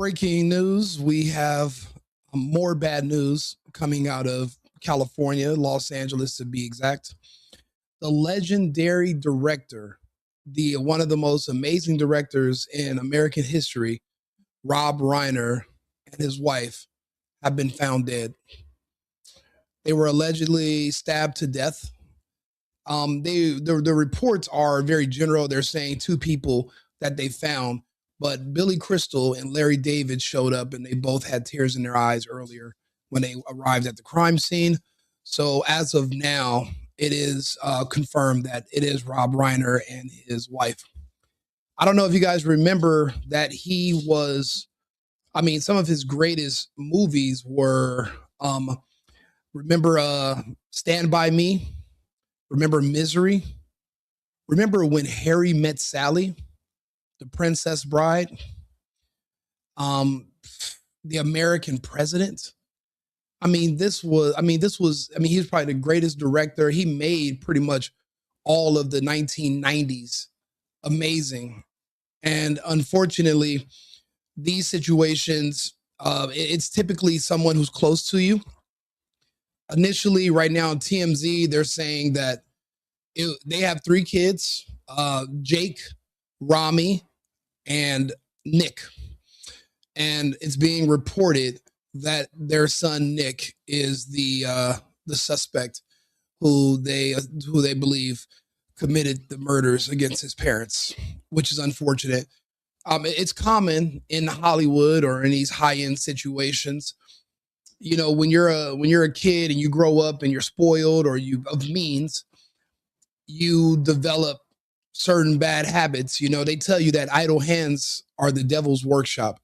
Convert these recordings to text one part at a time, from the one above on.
Breaking news. We have more bad news coming out of California, Los Angeles to be exact. The legendary director, the one of the most amazing directors in American history, Rob Reiner, and his wife have been found dead. They were allegedly stabbed to death. The reports are very general. They're saying two people that they found, but Billy Crystal and Larry David showed up, and they both had tears in their eyes earlier when they arrived at the crime scene. So as of now, it is confirmed that it is Rob Reiner and his wife. I don't know if you guys remember that he was. I mean, some of his greatest movies were. Remember Stand By Me? Remember Misery? Remember When Harry Met Sally? The Princess Bride? The American President? He was probably the greatest director. He made pretty much all of the 1990s amazing. And unfortunately, these situations, it's typically someone who's close to you. Initially, right now on TMZ, they're saying that they have three kids, Jake, Rami, and Nick. And it's being reported that their son, Nick, is the suspect who they believe committed the murders against his parents, which is unfortunate. It's common in Hollywood or in these high-end situations. You know, when you're a kid and you grow up and you're spoiled or you of means, you develop certain bad habits. You know, they tell you that idle hands are the devil's workshop.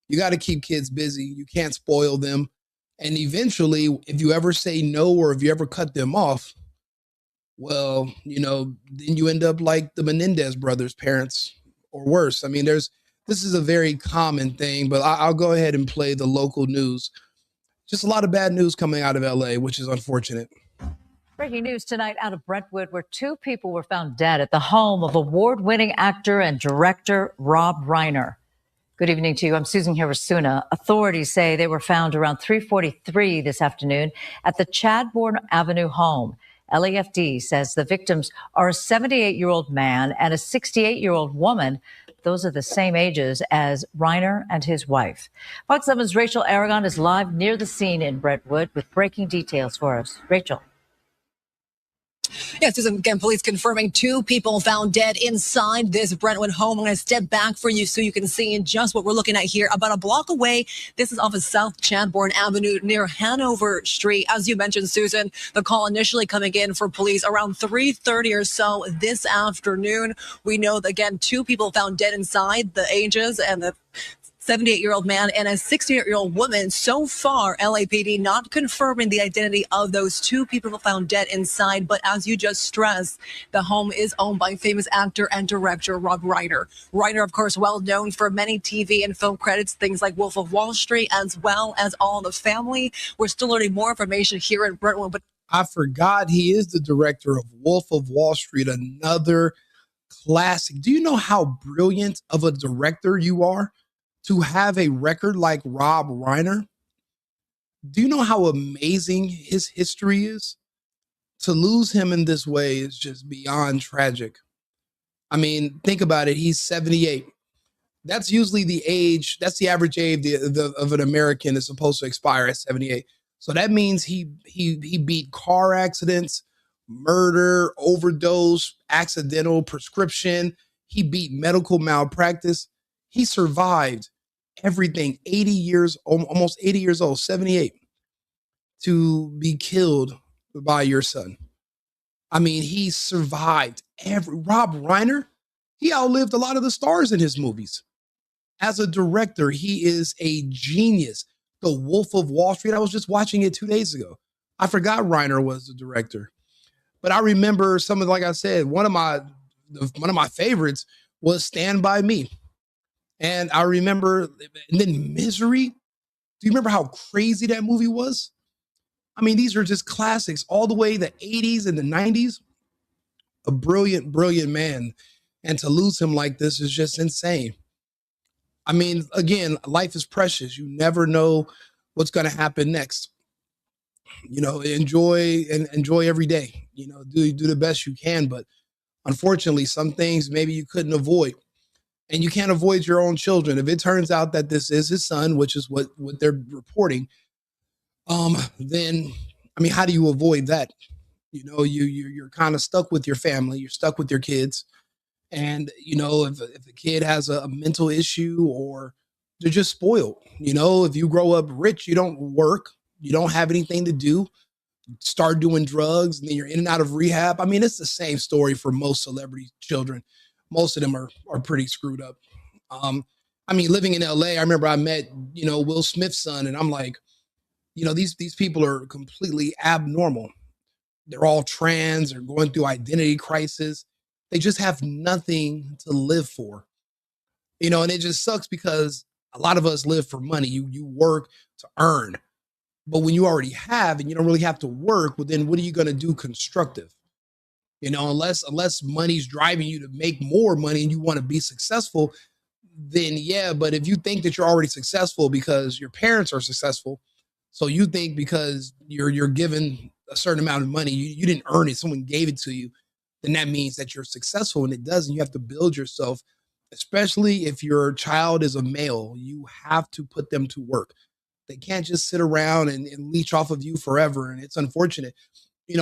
You got to keep kids busy. You can't spoil them. And eventually, if you ever say no or if you ever cut them off, well, you know, then you end up like the Menendez brothers' parents or worse. I mean, this is a very common thing, but I'll go ahead and play the local news. Just a lot of bad news coming out of LA, which is unfortunate. Breaking news tonight out of Brentwood, where two people were found dead at the home of award-winning actor and director Rob Reiner. Good evening to you. I'm Susan Hirasuna. Authorities say they were found around 3:43 this afternoon at the Chadbourne Avenue home. LAFD says the victims are a 78-year-old man and a 68-year-old woman. Those are the same ages as Reiner and his wife. Fox 7's Rachel Aragon is live near the scene in Brentwood with breaking details for us. Rachel. Yes, Susan, again, police confirming two people found dead inside this Brentwood home. I'm going to step back for you so you can see just what we're looking at here. About a block away, this is off of South Chadbourne Avenue near Hanover Street. As you mentioned, Susan, the call initially coming in for police around 3:30 or so this afternoon. We know that, again, two people found dead inside, the ages and the 78-year-old man and a 68-year-old woman. So far, LAPD not confirming the identity of those two people found dead inside. But as you just stressed, the home is owned by famous actor and director Rob Reiner. Reiner, of course, well known for many TV and film credits, things like Wolf of Wall Street, as well as All in the Family. We're still learning more information here in Brentwood. But I forgot he is the director of Wolf of Wall Street, another classic. Do you know how brilliant of a director you are to have a record like Rob Reiner? Do you know how amazing his history is? To lose him in this way is just beyond tragic. I mean, think about it. He's 78. That's usually the age, that's the average age of an American is supposed to expire at 78. So that means he beat car accidents, murder, overdose, accidental prescription. He beat medical malpractice. He survived everything, 80 years, almost 80 years old, 78, to be killed by your son. I mean, he survived Rob Reiner, he outlived a lot of the stars in his movies. As a director, he is a genius. The Wolf of Wall Street, I was just watching it 2 days ago. I forgot Reiner was the director. But I remember some of, like I said, one of my favorites was Stand By Me. And I remember, and then Misery. Do you remember how crazy that movie was? I mean, these are just classics all the way the 80s and the 90s. A brilliant, brilliant man. And to lose him like this is just insane. I mean, again, life is precious. You never know what's going to happen next. Enjoy every day. Do the best you can. But unfortunately, some things maybe you couldn't avoid, and you can't avoid your own children. If it turns out that this is his son, which is what they're reporting, then I mean, how do you avoid that? You're kind of stuck with your family. You're stuck with your kids. And, if a kid has a mental issue or they're just spoiled, if you grow up rich, you don't work, you don't have anything to do, start doing drugs, and then you're in and out of rehab. I mean, it's the same story for most celebrity children. Most of them are pretty screwed up. I mean, living in LA, I remember I met, Will Smith's son, and I'm like, these people are completely abnormal. They're all trans, they're going through identity crisis. They just have nothing to live for, and it just sucks because a lot of us live for money. You work to earn, but when you already have and you don't really have to work, well, then what are you going to do constructive? Unless money's driving you to make more money and you want to be successful, then yeah. But if you think that you're already successful because your parents are successful, so you think because you're given a certain amount of money, you didn't earn it, someone gave it to you, then that means that you're successful, and it doesn't. You have to build yourself, especially if your child is a male. You have to put them to work. They can't just sit around and leech off of you forever, and it's unfortunate.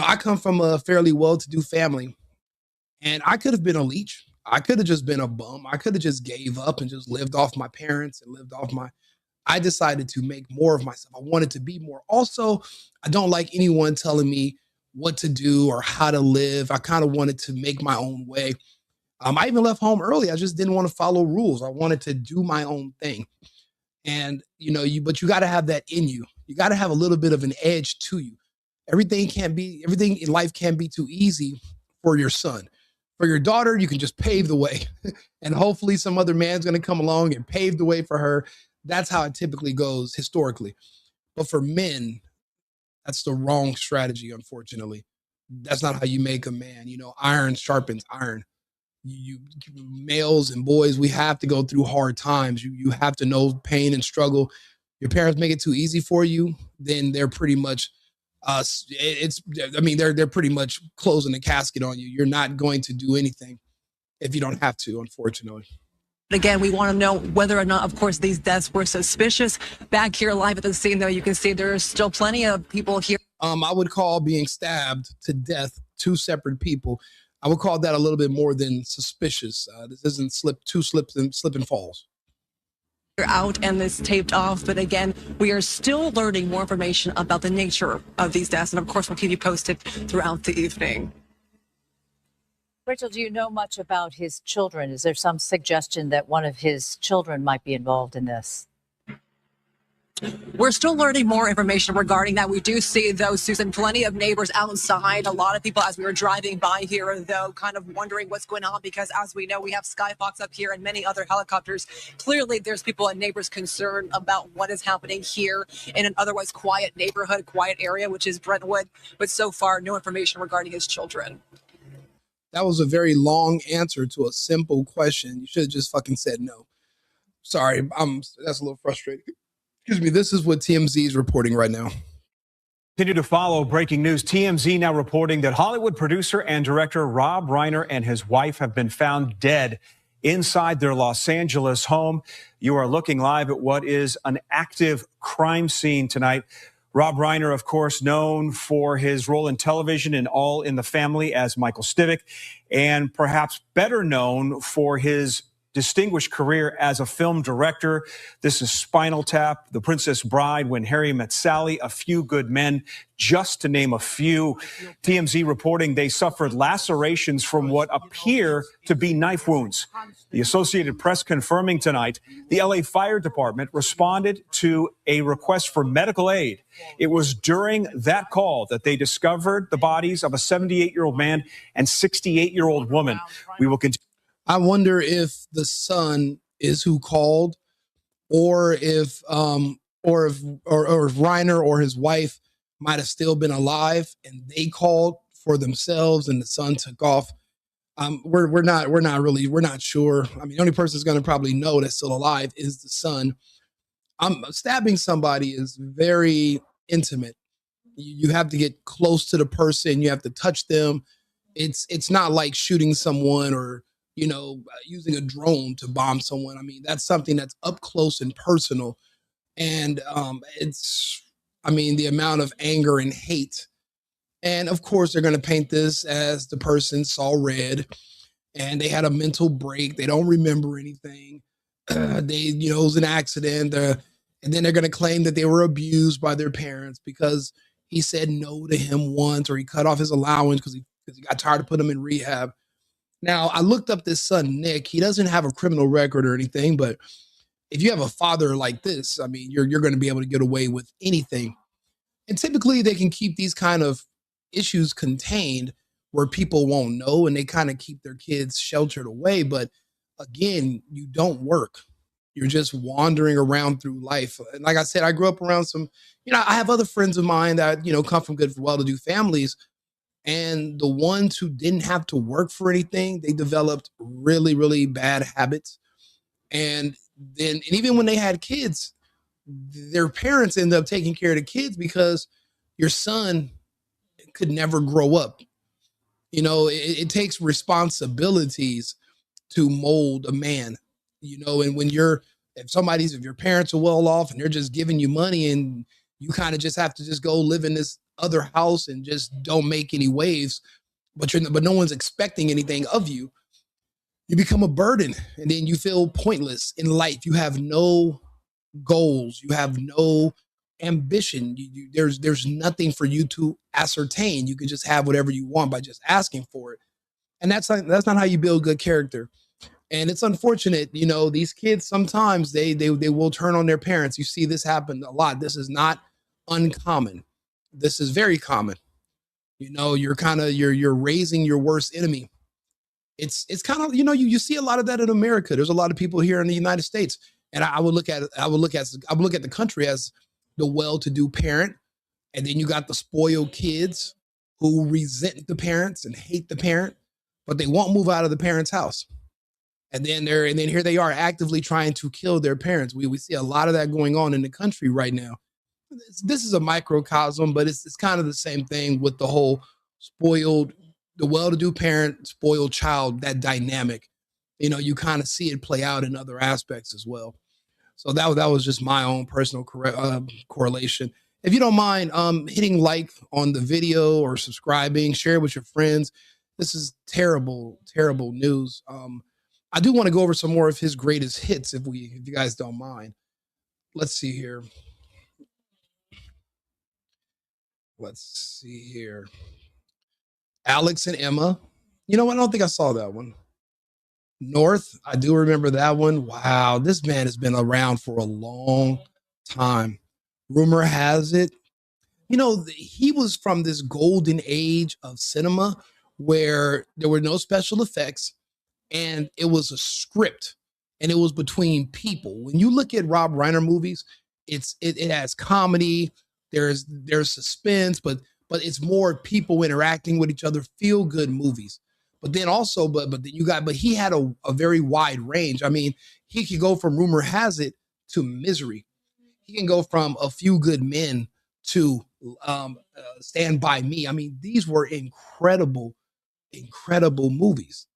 I come from a fairly well-to-do family, and I could have been a leech. I could have just been a bum. I could have just gave up and just lived off my parents and lived off my I decided to make more of myself. I wanted to be more. Also, I don't like anyone telling me what to do or how to live. I kind of wanted to make my own way. I even left home early. I just didn't want to follow rules. I wanted to do my own thing. And but you got to have that in you. You got to have a little bit of an edge to you. Everything in life can't be too easy for your son. For your daughter, you can just pave the way. And hopefully some other man's going to come along and pave the way for her. That's how it typically goes historically. But for men, that's the wrong strategy, unfortunately. That's not how you make a man. Iron sharpens iron. You males and boys, we have to go through hard times. You have to know pain and struggle. Your parents make it too easy for you, then they're pretty much they're pretty much closing the casket on you. You're not going to do anything if you don't have to, unfortunately. Again, we want to know whether or not, of course, these deaths were suspicious. Back here live at the scene, though, you can see there's still plenty of people here. I would call being stabbed to death two separate people. I would call that a little bit more than suspicious. This isn't slip and falls. Out and this taped off, but again, we are still learning more information about the nature of these deaths, and of course, we'll keep you posted throughout the evening. Rachel, do you know much about his children? Is there some suggestion that one of his children might be involved in this? We're still learning more information regarding that. We do see, though, Susan, plenty of neighbors outside. A lot of people, as we were driving by here, though, kind of wondering what's going on because, as we know, we have Skyfox up here and many other helicopters. Clearly, there's people and neighbors concerned about what is happening here in an otherwise quiet neighborhood, quiet area, which is Brentwood. But so far, no information regarding his children. That was a very long answer to a simple question. You should have just fucking said no. Sorry, that's a little frustrating. Excuse me, this is what TMZ is reporting right now. Continue to follow breaking news. TMZ now reporting that Hollywood producer and director Rob Reiner and his wife have been found dead inside their Los Angeles home. You are looking live at what is an active crime scene tonight. Rob Reiner, of course, known for his role in television in All in the Family as Michael Stivic, and perhaps better known for his distinguished career as a film director. This is Spinal Tap, The Princess Bride, When Harry Met Sally, A Few Good Men, just to name a few. TMZ reporting they suffered lacerations from what appear to be knife wounds. The Associated Press confirming tonight the LA Fire Department responded to a request for medical aid. It was during that call that they discovered the bodies of a 78-year-old man and 68-year-old woman. We will continue. I wonder if the son is who called, or if Reiner or his wife might have still been alive and they called for themselves and the son took off. We're not sure. I mean, the only person that's going to probably know that's still alive is the son. Stabbing somebody is very intimate. You have to get close to the person. You have to touch them. It's not like shooting someone or using a drone to bomb someone. I mean, that's something that's up close and personal. And I mean, the amount of anger and hate. And of course, they're going to paint this as the person saw red and they had a mental break. They don't remember anything. It was an accident. And then they're going to claim that they were abused by their parents because he said no to him once, or he cut off his allowance because he got tired of putting him in rehab. Now, I looked up this son, Nick. He doesn't have a criminal record or anything, but if you have a father like this, I mean, you're going to be able to get away with anything. And typically they can keep these kind of issues contained where people won't know, and they kind of keep their kids sheltered away. But again, you don't work. You're just wandering around through life. And like I said, I grew up around some, I have other friends of mine that, come from good, well-to-do families. And the ones who didn't have to work for anything, they developed really, really bad habits. And even when they had kids, their parents end up taking care of the kids because your son could never grow up. It takes responsibilities to mold a man, and when if your parents are well off and they're just giving you money and you kind of just have to just go live in this other house and just don't make any waves, but no one's expecting anything of you, you become a burden, and then you feel pointless in life. You have no goals. You have no ambition. There's nothing for you to ascertain. You can just have whatever you want by just asking for it. And that's not how you build good character. And it's unfortunate, these kids sometimes they will turn on their parents. You see this happen a lot. This is not uncommon. This is very common. You're raising your worst enemy. It's kind of, you see a lot of that in America. There's a lot of people here in the United States. And I would look at the country as the well-to-do parent. And then you got the spoiled kids who resent the parents and hate the parent, but they won't move out of the parent's house. And then here they are actively trying to kill their parents. We see a lot of that going on in the country right now. This is a microcosm, but it's kind of the same thing with the whole the well-to-do parent, spoiled child, that dynamic. You kind of see it play out in other aspects as well. So that was just my own personal correlation. If you don't mind hitting like on the video or subscribing, share it with your friends. This is terrible, terrible news. I do want to go over some more of his greatest hits if you guys don't mind. Let's see here. Alex and Emma. I don't think I saw that one. North, I do remember that one. Wow, this man has been around for a long time. Rumor has it, he was from this golden age of cinema where there were no special effects and it was a script and it was between people. When you look at Rob Reiner movies, it has comedy, there's suspense, but it's more people interacting with each other, feel good movies. But then also, but he had a very wide range. I mean, he could go from Rumor Has It to Misery. He can go from A Few Good Men to Stand By Me. I mean, these were incredible, incredible movies.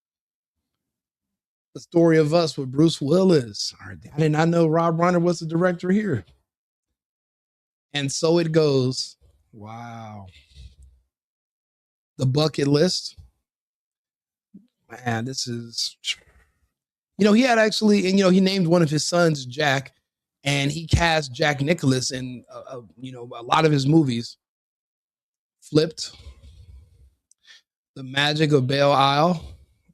The Story of Us with Bruce Willis. I did not know Rob Reiner was the director here. And So It Goes. Wow. The Bucket List. Man, this is, he had actually, and, he named one of his sons Jack, and he cast Jack Nicholas in, a lot of his movies. Flipped. The Magic of Belle Isle,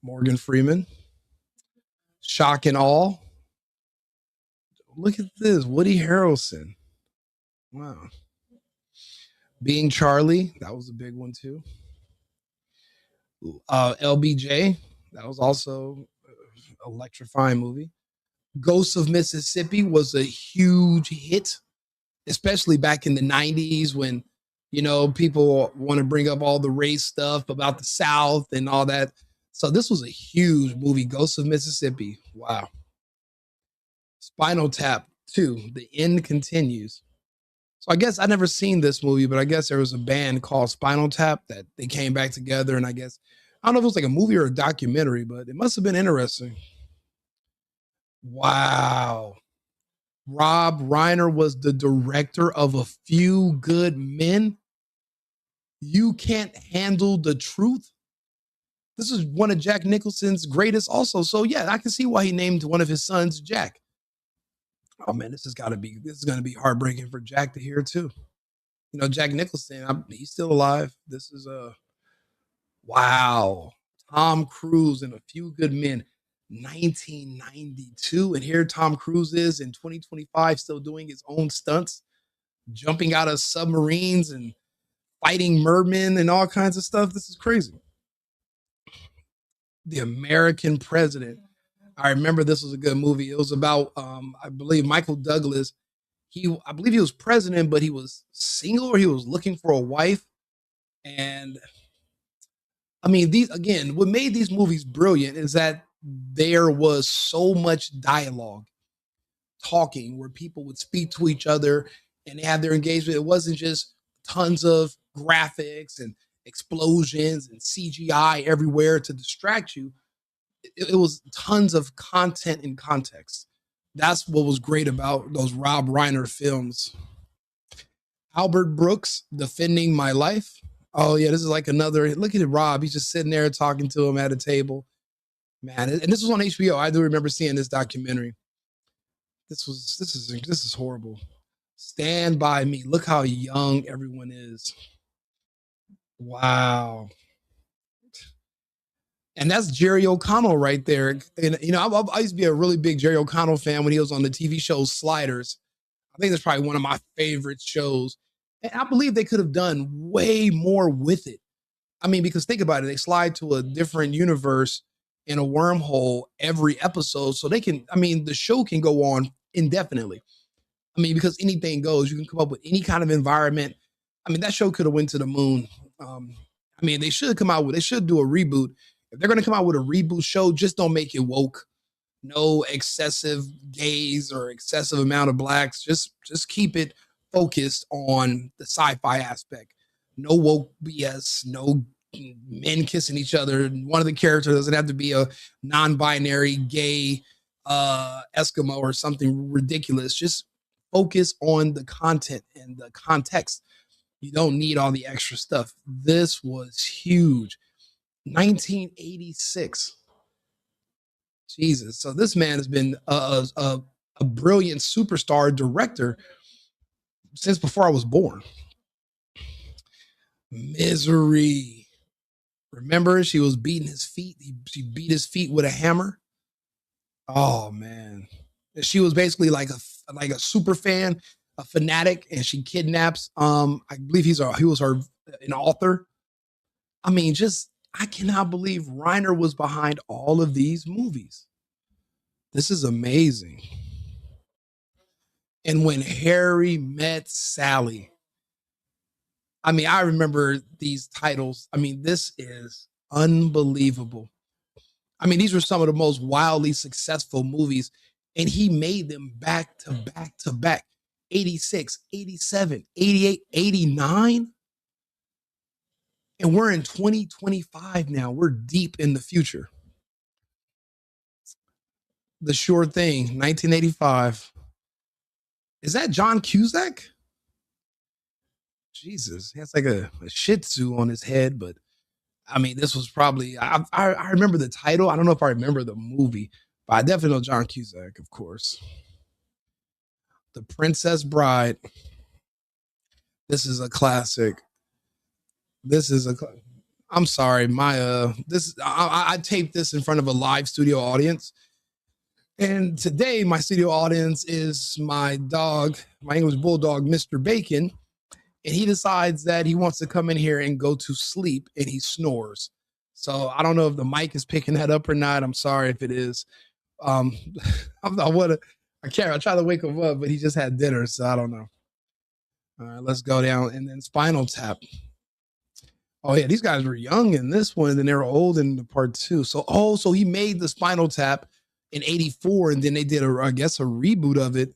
Morgan Freeman. Shock and Awe. Look at this, Woody Harrelson. Wow. Being Charlie, that was a big one too. LBJ, that was also an electrifying movie. Ghosts of Mississippi was a huge hit, especially back in the 90s when, people want to bring up all the race stuff about the South and all that So this was a huge movie, Ghosts of Mississippi. Wow. Spinal Tap 2, The End Continues. So I guess I never seen this movie, but I guess there was a band called Spinal Tap that they came back together, and I guess I don't know if it was like a movie or a documentary, but it must have been interesting. Wow. Rob Reiner was the director of A Few Good Men. You Can't Handle the Truth. This is one of Jack Nicholson's greatest also. So yeah, I can see why he named one of his sons Jack. Oh man, this is going to be heartbreaking for Jack to hear too. You know, Jack Nicholson, he's still alive. This is wow. Tom Cruise in A Few Good Men, 1992. And here Tom Cruise is in 2025, still doing his own stunts, jumping out of submarines and fighting mermen and all kinds of stuff. This is crazy. The American President. I remember this was a good movie. It was about, I believe, Michael Douglas. I believe he was president, but he was single or he was looking for a wife. And I mean, what made these movies brilliant is that there was so much dialogue, talking, where people would speak to each other and they had their engagement. It wasn't just tons of graphics and explosions and CGI everywhere to distract you. It was tons of content and context. That's what was great about those Rob Reiner films. Albert Brooks, Defending My Life. Oh yeah, this is like another. Look at Rob. He's just sitting there talking to him at a table. Man, and this was on HBO. I do remember seeing this documentary. This is horrible. Stand By Me. Look how young everyone is. Wow. And that's Jerry O'Connell right there. And, you know, I used to be a really big Jerry O'Connell fan when he was on the TV show Sliders. I think that's probably one of my favorite shows. And I believe they could have done way more with it. I mean, because think about it. They slide to a different universe in a wormhole every episode. So they can, I mean, the show can go on indefinitely. I mean, because anything goes. You can come up with any kind of environment. I mean, that show could have went to the moon. I mean, they should do a reboot. If they're going to come out with a reboot show, just don't make it woke. No excessive gays or excessive amount of blacks. Just keep it focused on the sci-fi aspect. No woke BS. No men kissing each other. One of the characters doesn't have to be a non-binary gay Eskimo or something ridiculous. Just focus on the content and the context. You don't need all the extra stuff. This was huge. 1986. Jesus. So this man has been a brilliant superstar director since before I was born. Misery. Remember, she was beating his feet. She beat his feet with a hammer. Oh man. She was basically like a super fan, a fanatic, and she kidnaps. I believe he was an author. I mean, I cannot believe Reiner was behind all of these movies. This is amazing. And When Harry Met Sally. I mean, I remember these titles. I mean, this is unbelievable. I mean, these were some of the most wildly successful movies, and he made them back to back to back. 86, 87, 88, 89. And we're in 2025 now. We're deep in the future. The Sure Thing, 1985. Is that John Cusack? Jesus, he has like a Shih Tzu on his head, but I mean, this was probably, I remember the title. I don't know if I remember the movie, but I definitely know John Cusack, of course. The Princess Bride. This is a classic. I'm sorry, I taped this in front of a live studio audience. And today my studio audience is my dog, my English bulldog, Mr. Bacon. And he decides that he wants to come in here and go to sleep, and he snores. So I don't know if the mic is picking that up or not. I'm sorry if it is. I try to wake him up, but he just had dinner, so I don't know. All right, let's go down. And then Spinal Tap. Oh yeah, these guys were young in this one, and then they were old in the part 2. So he made the Spinal Tap in '84, and then they did I guess a reboot of it.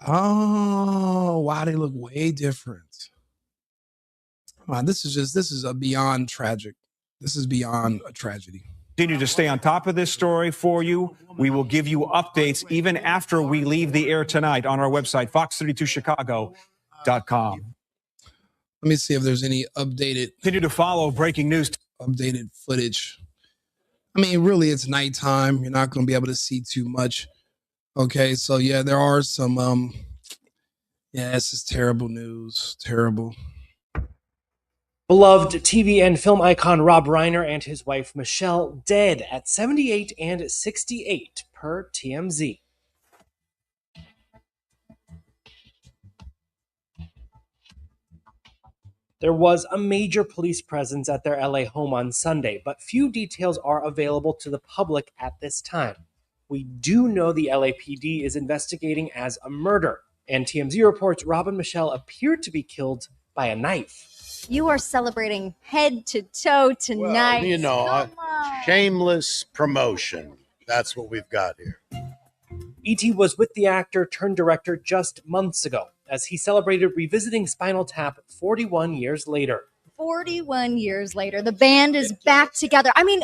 Oh wow, they look way different. Wow, this is a beyond tragic. This is beyond a tragedy. Continue to stay on top of this story for you. We will give you updates even after we leave the air tonight on our website, fox32chicago.com. Let me see if there's any Continue to follow breaking news. Updated footage. I mean, really, it's nighttime. You're not going to be able to see too much. Okay, so yeah, there are some. Yeah, this is terrible news. Terrible. Beloved TV and film icon Rob Reiner and his wife Michele dead at 78 and 68 per TMZ. There was a major police presence at their LA home on Sunday, but few details are available to the public at this time. We do know the LAPD is investigating as a murder, and TMZ reports Rob and Michele appeared to be killed by a knife. You are celebrating head to toe tonight. Well, you know, shameless promotion. That's what we've got here. E.T. was with the actor turned director just months ago as he celebrated revisiting Spinal Tap 41 years later. 41 years later, the band is back together. I mean,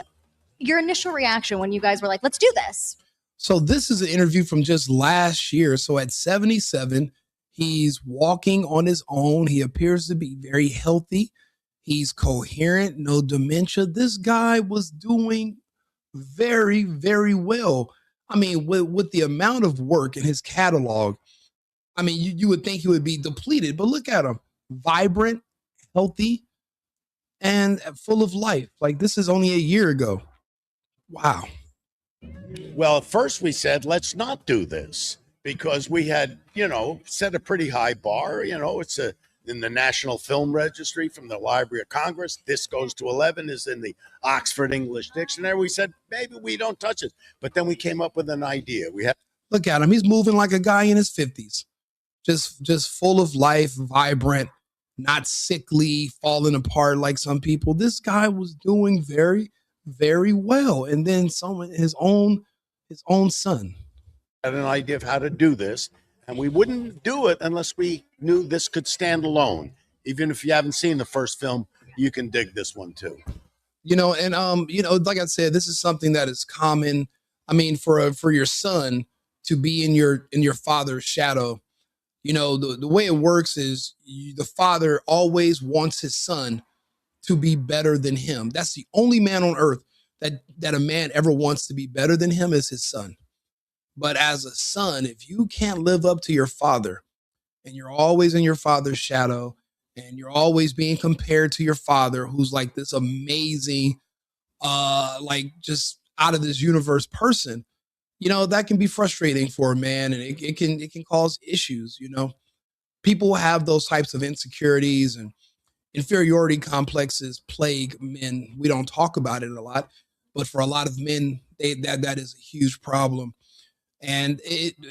your initial reaction when you guys were like, let's do this. So this is an interview from just last year. So at 77, he's walking on his own. He appears to be very healthy. He's coherent, no dementia. This guy was doing very, very well. I mean, with the amount of work in his catalog, I mean, you would think he would be depleted, but look at him. Vibrant, healthy, and full of life. Like, this is only a year ago. Wow. Well, at first we said, let's not do this because we had, set a pretty high bar. It's in the National Film Registry from the Library of Congress. This goes to 11 is in the Oxford English Dictionary. We said, maybe we don't touch it. But then we came up with an idea. Look at him. He's moving like a guy in his 50s. Just full of life, vibrant, not sickly, falling apart like some people. This guy was doing very, very well. And then his own son had an idea of how to do this, and we wouldn't do it unless we knew this could stand alone. Even if you haven't seen the first film, you can dig this one too. Like I said, this is something that is common. I mean, for your son to be in your father's shadow, the way it works is the father always wants his son to be better than him. That's the only man on earth that a man ever wants to be better than him is his son. But as a son, if you can't live up to your father and you're always in your father's shadow and you're always being compared to your father, who's like this amazing, like just out of this universe person, that can be frustrating for a man, and it can cause issues. People have those types of insecurities and inferiority complexes plague men. We don't talk about it a lot, but for a lot of men, that is a huge problem. And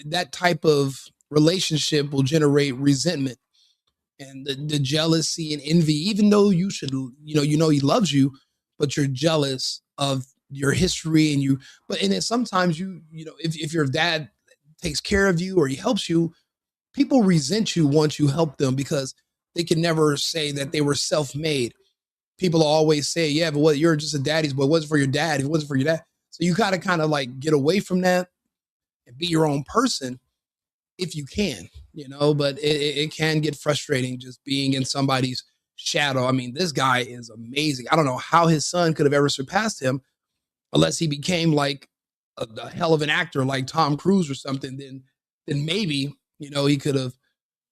that type of relationship will generate resentment and the jealousy and envy, even though you should, he loves you, but you're jealous of your history and then sometimes if your dad takes care of you or he helps you, people resent you once you help them because they can never say that they were self-made. People always say, yeah, but you're just a daddy's boy. It wasn't for your dad. It wasn't for your dad. So you gotta kind of like get away from that and be your own person if you can, but it can get frustrating just being in somebody's shadow. I mean, this guy is amazing. I don't know how his son could have ever surpassed him unless he became like a hell of an actor like Tom Cruise or something. Then maybe, he could have,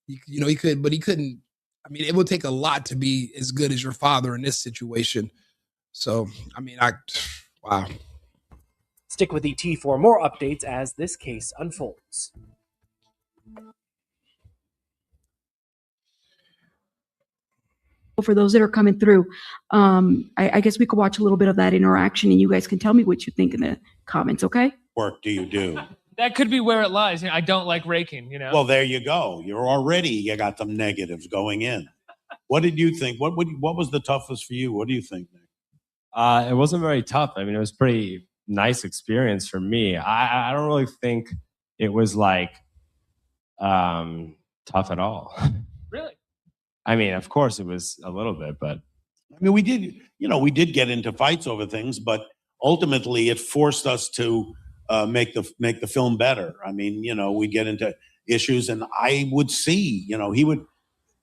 he could, but he couldn't. I mean, it would take a lot to be as good as your father in this situation. So, I mean, wow. Stick with ET for more updates as this case unfolds. For those that are coming through, I guess we could watch a little bit of that interaction and you guys can tell me what you think in the comments, okay? Work do you do? That could be where it lies. I don't like raking, Well, there you go. You got them negatives going in. What did you think? What was the toughest for you? What do you think, Nick? It wasn't very tough. I mean, it was pretty nice experience for me. I don't really think it was like tough at all. Really? I mean, of course it was a little bit, but I mean, we did get into fights over things, but ultimately it forced us to make the film better. I mean, we get into issues, and I would see, he would.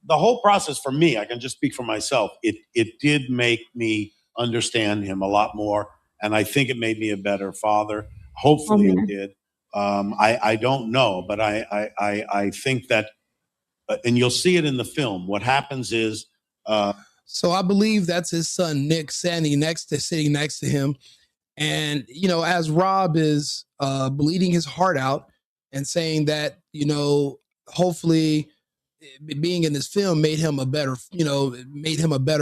The whole process for me, I can just speak for myself. It did make me understand him a lot more, and I think it made me a better father. Hopefully, it did. I don't know, but I think that, and you'll see it in the film. What happens is. So I believe that's his son Nick sitting next to him, and as Rob is bleeding his heart out and saying that hopefully being in this film made him a better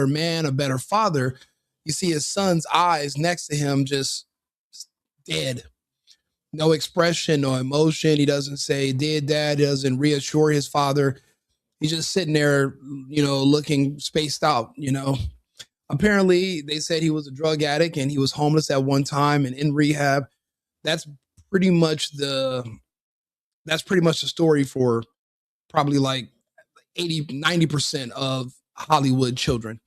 man, a better father. You see his son's eyes next to him just dead. No expression, no emotion. He doesn't say, "Dear Dad," he doesn't reassure his father. He's just sitting there, looking spaced out, Apparently, they said he was a drug addict and he was homeless at one time and in rehab. That's pretty much the story for probably like 80-90% of Hollywood children.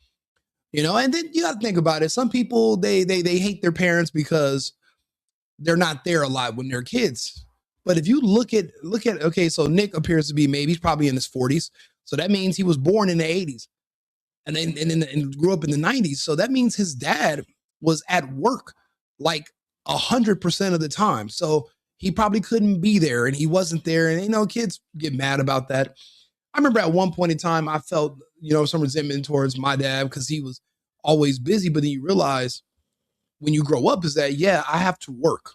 And then you got to think about it. Some people, they hate their parents because they're not there a lot when they're kids. But if you look at okay, so Nick appears to be he's probably in his 40s. So that means he was born in the 80s and grew up in the 90s. So that means his dad was at work like 100% of the time. So he probably couldn't be there and he wasn't there. And, kids get mad about that. I remember at one point in time, I felt, some resentment towards my dad because he was always busy. But then you realize when you grow up is that, yeah, I have to work.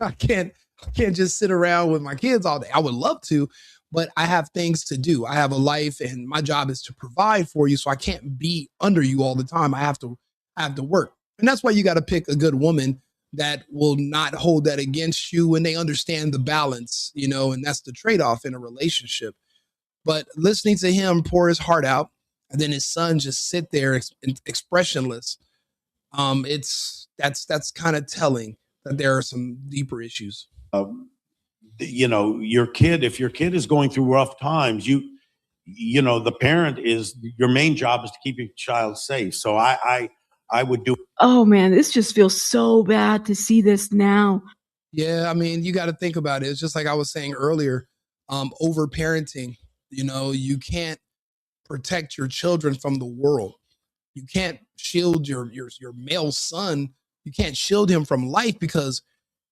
I can't just sit around with my kids all day. I would love to, but I have things to do. I have a life and my job is to provide for you. So I can't be under you all the time. I have to work. And that's why you got to pick a good woman that will not hold that against you when they understand the balance, and that's the trade-off in a relationship. But listening to him pour his heart out and then his son just sit there expressionless. That's kind of telling that there are some deeper issues. Your kid, if your kid is going through rough times, the parent your main job is to keep your child safe. So I would do. Oh man, this just feels so bad to see this now. Yeah, I mean, you got to think about it. It's just like I was saying earlier, over parenting. You can't protect your children from the world. You can't shield your male son. You can't shield him from life because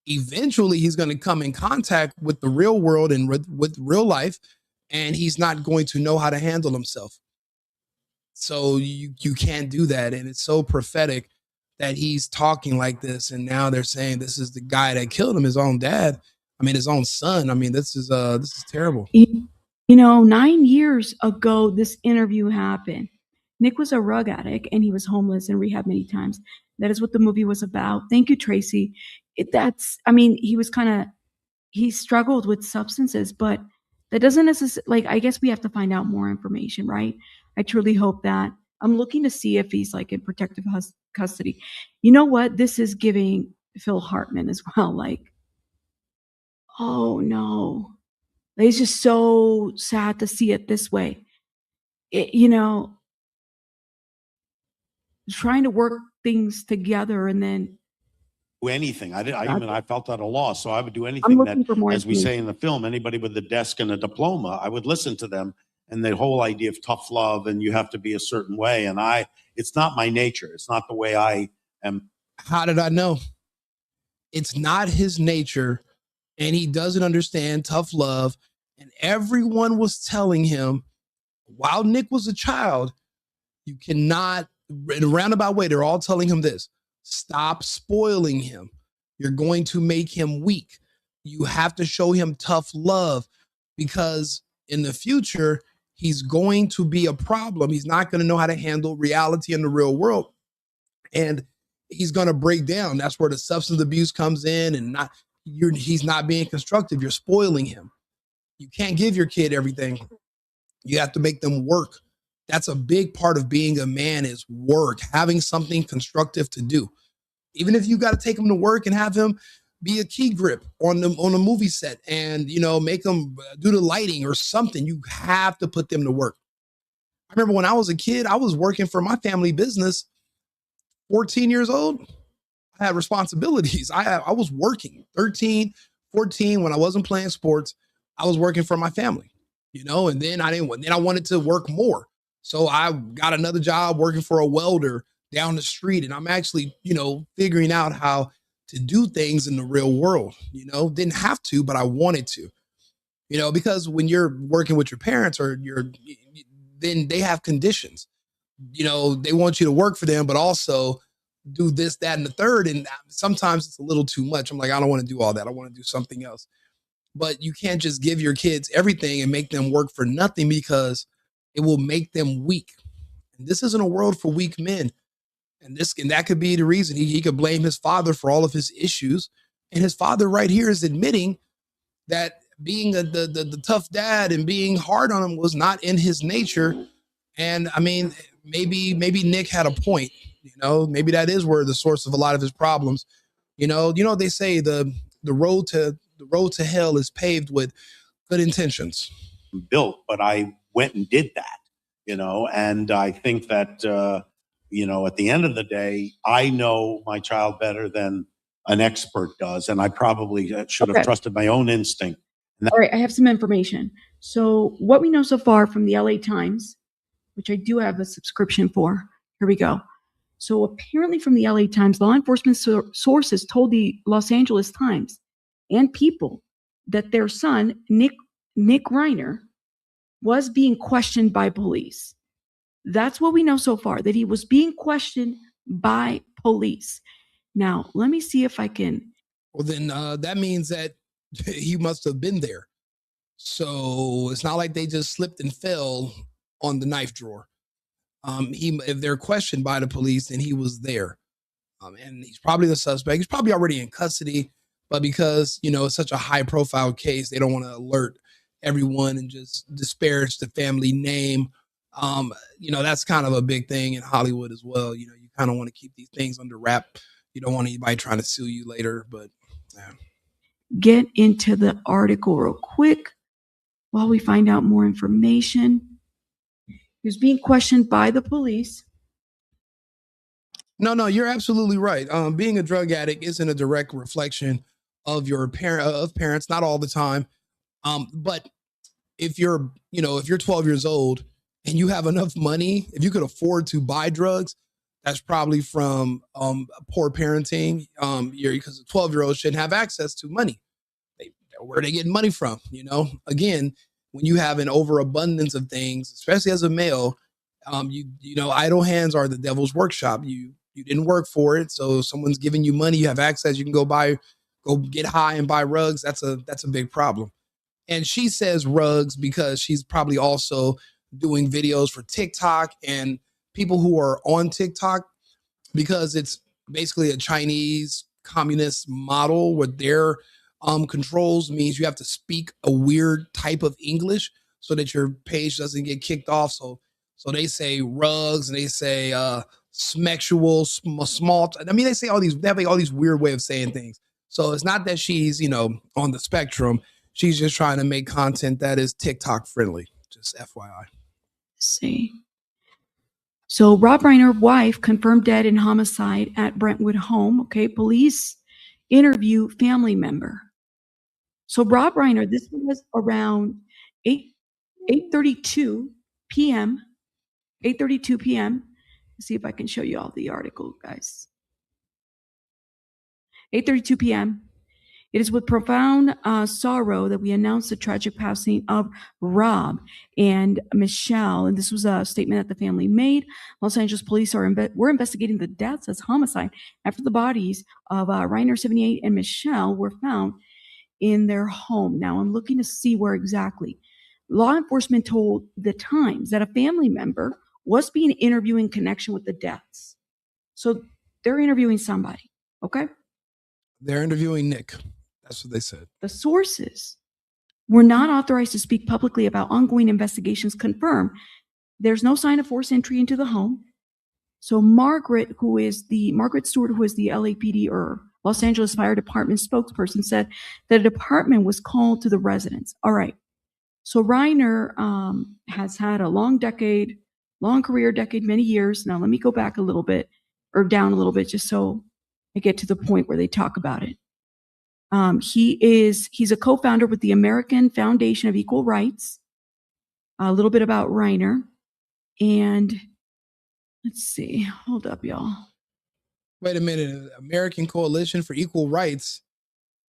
eventually he's going to come in contact with the real world and with real life, and he's not going to know how to handle himself. So you can't do that. And it's so prophetic that he's talking like this. And now they're saying this is the guy that killed him, his own dad. I mean, his own son. I mean, this is terrible. 9 years ago, this interview happened. Nick was a drug addict and he was homeless and rehab many times. That is what the movie was about. Thank you, Tracy. He struggled with substances, but that doesn't necessarily, I guess we have to find out more information, right? I truly hope that. I'm looking to see if he's in protective custody. You know what? This is giving Phil Hartman as well. Oh no. It's just so sad to see it this way. Trying to work things together and then do anything. I felt at a loss. So I would do anything that, as we say in the film, anybody with a desk and a diploma, I would listen to them. And the whole idea of tough love and you have to be a certain way. And it's not my nature. It's not the way I am. How did I know? It's not his nature. And he doesn't understand tough love. And everyone was telling him while Nick was a child, you cannot, in a roundabout way, they're all telling him this: stop spoiling him. You're going to make him weak. You have to show him tough love because in the future, he's going to be a problem. He's not going to know how to handle reality in the real world. And he's going to break down. That's where the substance abuse comes in and he's not being constructive. You're spoiling him. You can't give your kid everything. You have to make them work. That's a big part of being a man, is work, having something constructive to do. Even if you got to take him to work and have him be a key grip on a movie set, and make them do the lighting or something, you have to put them to work. I remember when I was a kid, I was working for my family business. 14 years old, I had responsibilities. I was working. 13, 14, when I wasn't playing sports, I was working for my family, and then I wanted to work more. So I got another job working for a welder down the street. And I'm actually, figuring out how to do things in the real world, didn't have to, but I wanted to, because when you're working with your parents then they have conditions, they want you to work for them, but also do this, that, and the third. And sometimes it's a little too much. I'm like, I don't want to do all that. I want to do something else. But you can't just give your kids everything and make them work for nothing, because it will make them weak. And this isn't a world for weak men. And that could be the reason he could blame his father for all of his issues. And his father right here is admitting that being the tough dad and being hard on him was not in his nature. And I mean, maybe Nick had a point, maybe that is where the source of a lot of his problems, they say the road to hell is paved with good intentions. Built, but I went and did that, and I think that, at the end of the day, I know my child better than an expert does. And I probably should have trusted my own instinct. All right, I have some information. So what we know so far from the LA Times, which I do have a subscription for. Here we go. So apparently from the LA Times, law enforcement sources told the Los Angeles Times and People that their son, Nick Reiner, was being questioned by police. That's what we know so far, that he was being questioned by police. Now, let me see if I can. Well, then that means that he must have been there. So it's not like they just slipped and fell on the knife drawer. If they're questioned by the police, then he was there. And he's probably the suspect. He's probably already in custody, but because, it's such a high profile case, they don't want to alert everyone and just disparage the family name. That's kind of a big thing in Hollywood as well. You kind of want to keep these things under wrap. You don't want anybody trying to sue you later, but yeah. Get into the article real quick while we find out more information. He was being questioned by the police. No, you're absolutely right. Being a drug addict isn't a direct reflection of your parents, not all the time. But if you're 12 years old and you have enough money, if you could afford to buy drugs, that's probably from poor parenting. Because a 12-year-old shouldn't have access to money. Where are they getting money from? Again, when you have an overabundance of things, especially as a male, idle hands are the devil's workshop. You didn't work for it, so someone's giving you money. You have access. You can go get high and buy rugs. That's a big problem. And she says rugs because she's probably also doing videos for TikTok and people who are on TikTok, because it's basically a Chinese communist model where their controls means you have to speak a weird type of English so that your page doesn't get kicked off. So they say rugs and they say smexual, small. I mean, they have all these weird way of saying things. So it's not that she's, on the spectrum. She's just trying to make content that is TikTok friendly. Just FYI. See. So Rob Reiner, wife, confirmed dead in homicide at Brentwood home. Okay, police interview family member. So Rob Reiner, this was around 8:32 p.m. 8:32 p.m. Let's see if I can show you all the article, guys. 8:32 p.m. It is with profound sorrow that we announce the tragic passing of Rob and Michele. And this was a statement that the family made. Los Angeles police were investigating the deaths as homicide after the bodies of Reiner, 78, and Michele were found in their home. Now, I'm looking to see where exactly. Law enforcement told the Times that a family member was being interviewed in connection with the deaths. So they're interviewing somebody, okay? They're interviewing Nick. That's what they said. The sources were not authorized to speak publicly about ongoing investigations confirm There's no sign of forced entry into the home. So Margaret Stewart, who is the LAPD or Los Angeles Fire Department spokesperson, said that a department was called to the residence. All right. So Reiner has had a long career, many years. Now let me go back a little bit or down a little bit just so I get to the point where they talk about it. He's a co-founder with the American Foundation of Equal Rights. A little bit about Reiner. And let's see. Hold up, y'all. Wait a minute. American Coalition for Equal Rights.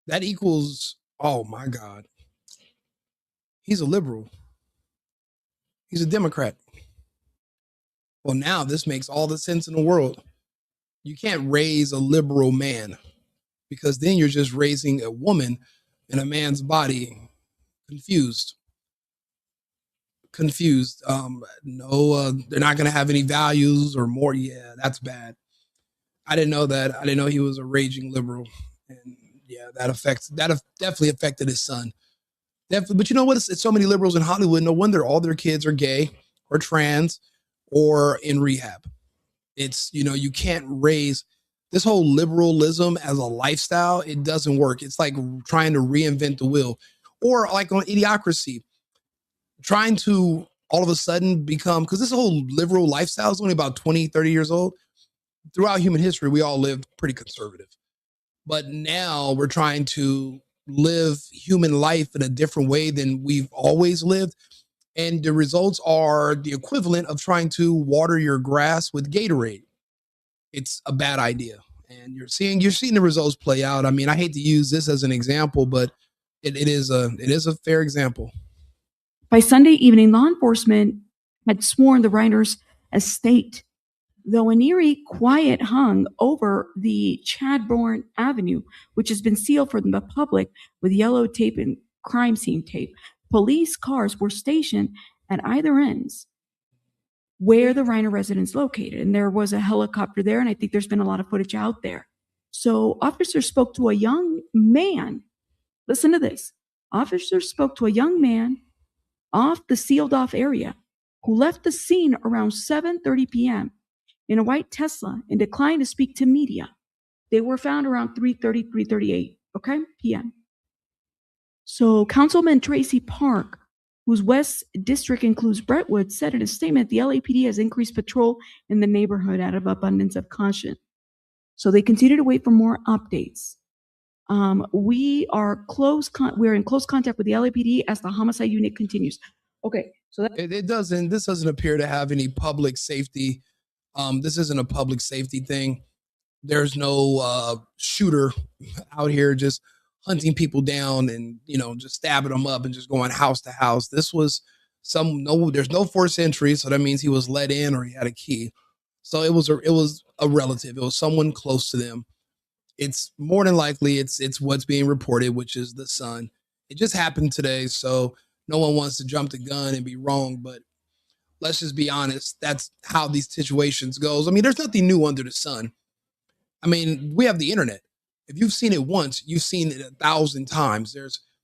That equals, oh my God. He's a liberal. He's a Democrat. Well, now this makes all the sense in the world. You can't raise a liberal man because then you're just raising a woman in a man's body. Confused. No, they're not going to have any values or more. Yeah, that's bad. I didn't know that. I didn't know he was a raging liberal. And yeah, that definitely affected his son. Definitely. But you know what? It's so many liberals in Hollywood. No wonder all their kids are gay or trans or in rehab. It's, you can't raise this whole liberalism as a lifestyle. It doesn't work. It's like trying to reinvent the wheel, or like on Idiocracy, trying to all of a sudden become, because this whole liberal lifestyle is only about 20, 30 years old. Throughout human history, we all lived pretty conservative. But now we're trying to live human life in a different way than we've always lived. And the results are the equivalent of trying to water your grass with Gatorade. It's a bad idea. And you're seeing the results play out. I mean, I hate to use this as an example, but it is a fair example. By Sunday evening, law enforcement had sworn the Reiners' estate, though an eerie quiet hung over the Chadbourne Avenue, which has been sealed for the public with yellow tape and crime scene tape. Police cars were stationed at either ends where the Reiner residence located, and there was a helicopter there, and I think there's been a lot of footage out there. So officers spoke to a young man. Listen to this. Officers spoke to a young man off the sealed off area who left the scene around 7:30 p.m. in a white Tesla and declined to speak to media. They were found around 3:38 p.m. So Councilman Tracy Park, whose West District includes Brentwood, said in a statement the LAPD has increased patrol in the neighborhood out of abundance of caution. So they continue to wait for more updates. We're in close contact with the LAPD as the homicide unit continues. Okay, so this doesn't appear to have any public safety. This isn't a public safety thing. There's no shooter out here just hunting people down and, just stabbing them up and just going house to house. This was there's no forced entry. So that means he was let in or he had a key. So it was a relative. It was someone close to them. It's more than likely it's what's being reported, which is the son. It just happened today. So no one wants to jump the gun and be wrong, but let's just be honest. That's how these situations goes. I mean, there's nothing new under the sun. I mean, we have the internet. If you've seen it once, you've seen it 1,000 times.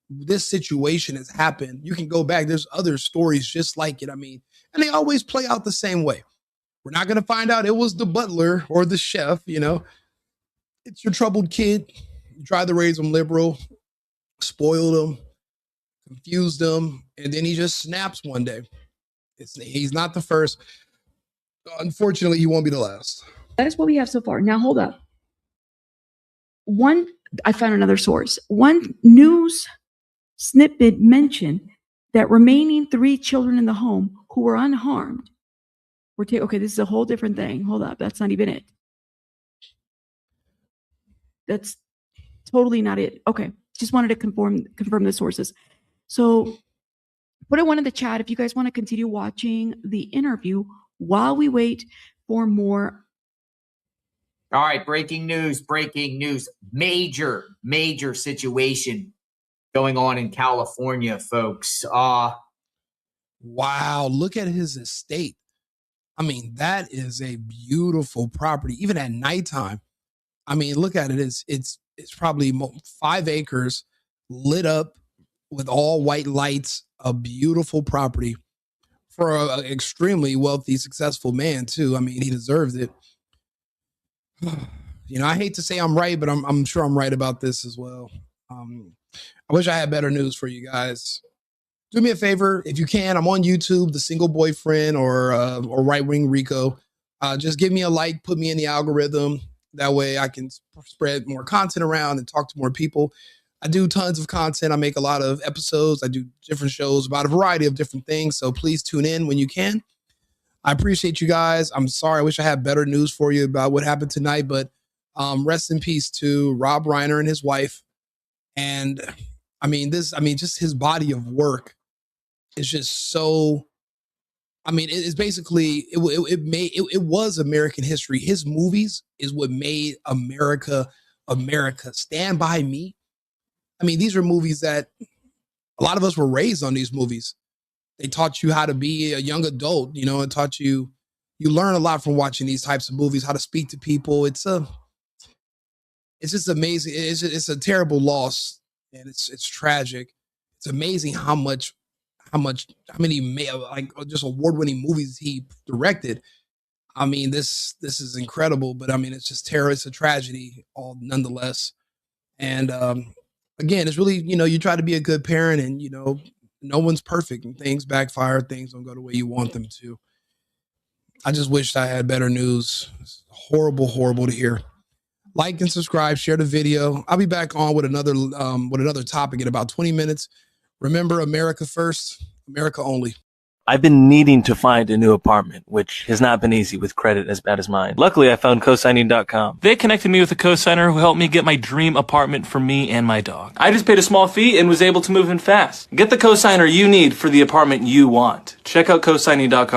This situation has happened. You can go back. There's other stories just like it. I mean, and they always play out the same way. We're not going to find out it was the butler or the chef, It's your troubled kid. You try to raise them liberal, spoil them, confuse them, and then he just snaps one day. He's not the first. Unfortunately, he won't be the last. That is what we have so far. Now, hold up. I found another source. One news snippet mentioned that remaining 3 children in the home who were unharmed were taken. Okay, this is a whole different thing. Hold up. That's not even it. That's totally not it. Okay, just wanted to confirm the sources. So put one in the chat if you guys want to continue watching the interview while we wait for more. All right, breaking news. Major situation going on in California, folks. Wow, look at his estate. I mean, that is a beautiful property, even at nighttime. I mean, look at it. It's probably 5 acres lit up with all white lights, a beautiful property for an extremely wealthy, successful man too. I mean, he deserves it. You know, I hate to say I'm right, but I'm sure I'm right about this as well. I wish I had better news for you guys. Do me a favor, if you can. I'm on YouTube, The Single Boyfriend or Right Wing Rico. Just give me a like, put me in the algorithm. That way I can spread more content around and talk to more people. I do tons of content. I make a lot of episodes. I do different shows about a variety of different things. So please tune in when you can. I appreciate you guys. I'm sorry. I wish I had better news for you about what happened tonight, but rest in peace to Rob Reiner and his wife. And just his body of work is just so, it's basically, it was American history. His movies is what made America. Stand By Me. These are movies that a lot of us were raised on. These movies, they taught you how to be a young adult, and taught you learn a lot from watching these types of movies, how to speak to people. It's just amazing. It's a terrible loss, and it's tragic. It's amazing how many just award-winning movies he directed. This is incredible, but it's just terrible. It's a tragedy, all nonetheless. And again, it's really, you try to be a good parent, and no one's perfect, and things backfire, things don't go the way you want them to. I just wished I had better news. It's horrible to hear. Like and subscribe, share the video. I'll be back on with another topic in about 20 minutes. Remember, America first, America only. I've been needing to find a new apartment, which has not been easy with credit as bad as mine. Luckily, I found cosigning.com. They connected me with a cosigner who helped me get my dream apartment for me and my dog. I just paid a small fee and was able to move in fast. Get the cosigner you need for the apartment you want. Check out cosigning.com.